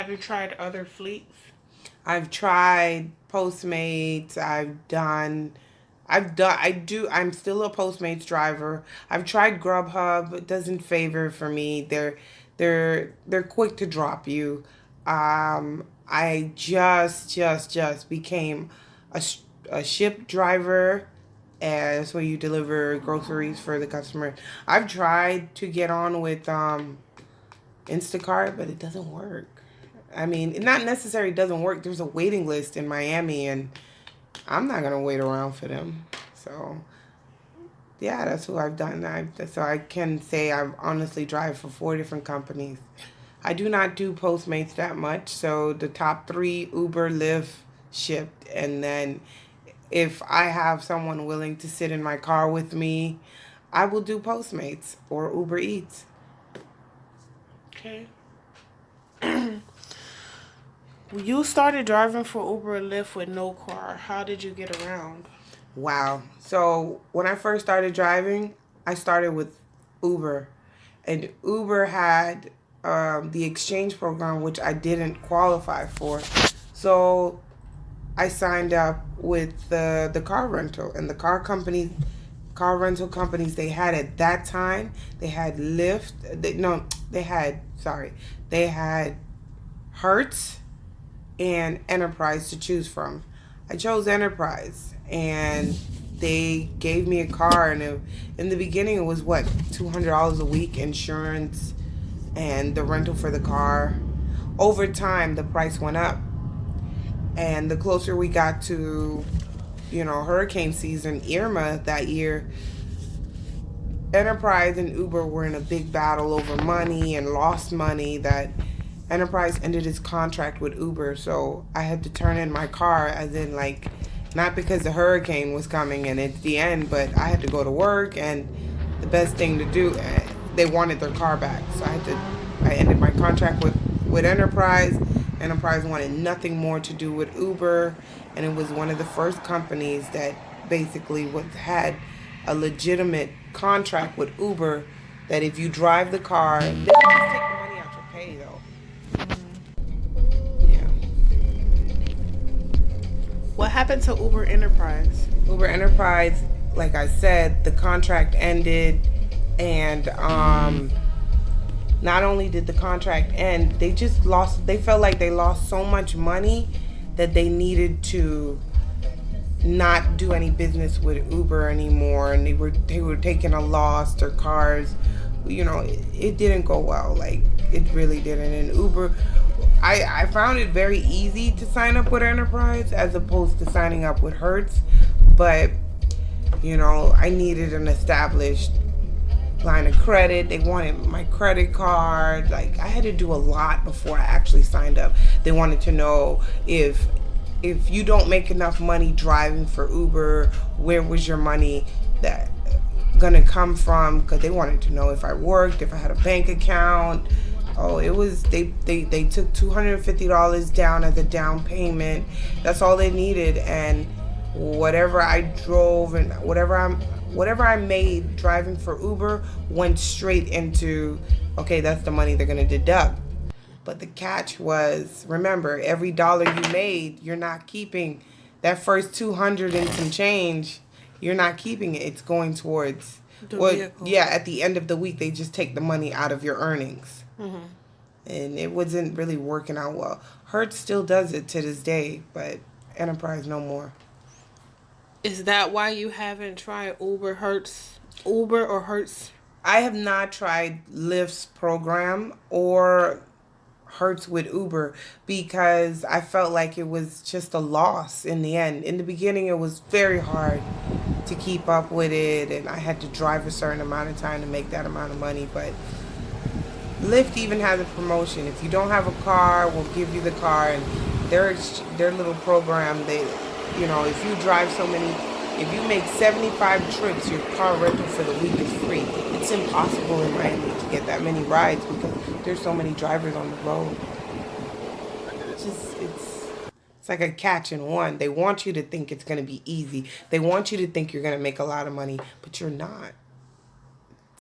Have you tried other fleets? I've tried Postmates. I'm still a Postmates driver. I've tried Grubhub. It doesn't favor for me. They're quick to drop you. I just became a ship driver, as where you deliver groceries for the customer. I've tried to get on with Instacart, but it doesn't work. I mean, it not necessarily doesn't work. There's a waiting list in Miami, and I'm not gonna wait around for them. So yeah, that's who I've done. So I can say I've honestly drive for 4 different companies. I do not do Postmates that much. So the top three: Uber, Lyft, Shipped, and then if I have someone willing to sit in my car with me, I will do Postmates or Uber Eats. Okay. You started driving for Uber and Lyft with no car. How did you get around? Wow. So when I first started driving, I started with Uber, and Uber had the exchange program, which I didn't qualify for. So I signed up with the car rental, and the car rental companies they had at that time. They had Lyft. No, they had sorry, they had Hertz and Enterprise to choose from. I chose Enterprise, and they gave me a car, and in the beginning it was what, $200 a week, insurance and the rental for the car. Over time, the price went up, and the closer we got to, hurricane season, Irma that year, Enterprise and Uber were in a big battle over money and lost money. That Enterprise ended its contract with Uber, so I had to turn in my car, as in, like, not because the hurricane was coming and it's the end, but I had to go to work, and the best thing to do, they wanted their car back, so I ended my contract with Enterprise. Enterprise wanted nothing more to do with Uber, and it was one of the first companies that basically had a legitimate contract with Uber, that if you drive the car, they just take the money out your pay though. Yeah. What happened to Uber Enterprise? Uber Enterprise, like I said, the contract ended, and not only did the contract end, they felt like they lost so much money that they needed to not do any business with Uber anymore, and they were taking a loss. Their cars, it didn't go well. Like, it really didn't. And Uber, I found it very easy to sign up with Enterprise as opposed to signing up with Hertz, but I needed an established line of credit. They wanted my credit card. Like, I had to do a lot before I actually signed up. They wanted to know if you don't make enough money driving for Uber, where was your money that gonna come from? Because they wanted to know if I worked, if I had a bank account. Oh, it was they took $250 down as a down payment. That's all they needed, and whatever I drove and whatever I made driving for Uber went straight into, okay, that's the money they're gonna deduct. But the catch was, remember, every dollar you made, you're not keeping that first 200 and some change. You're not keeping it. It's going towards The what? vehicle. Yeah, at the end of the week, they just take the money out of your earnings, and it wasn't really working out well. Hertz still does it to this day, but Enterprise no more. Is that why you haven't tried Uber or Hertz? I have not tried Lyft's program or Hertz with Uber, because I felt like it was just a loss in the end. In the beginning, it was very hard to keep up with it, and I had to drive a certain amount of time to make that amount of money. But Lyft even has a promotion. If you don't have a car, we'll give you the car, and their little program. If you drive if you make 75 trips, your car rental for the week is free. It's impossible in Miami to get that many rides because there's so many drivers on the road. It's like a catch in one. They want you to think it's going to be easy. They want you to think you're going to make a lot of money, but you're not.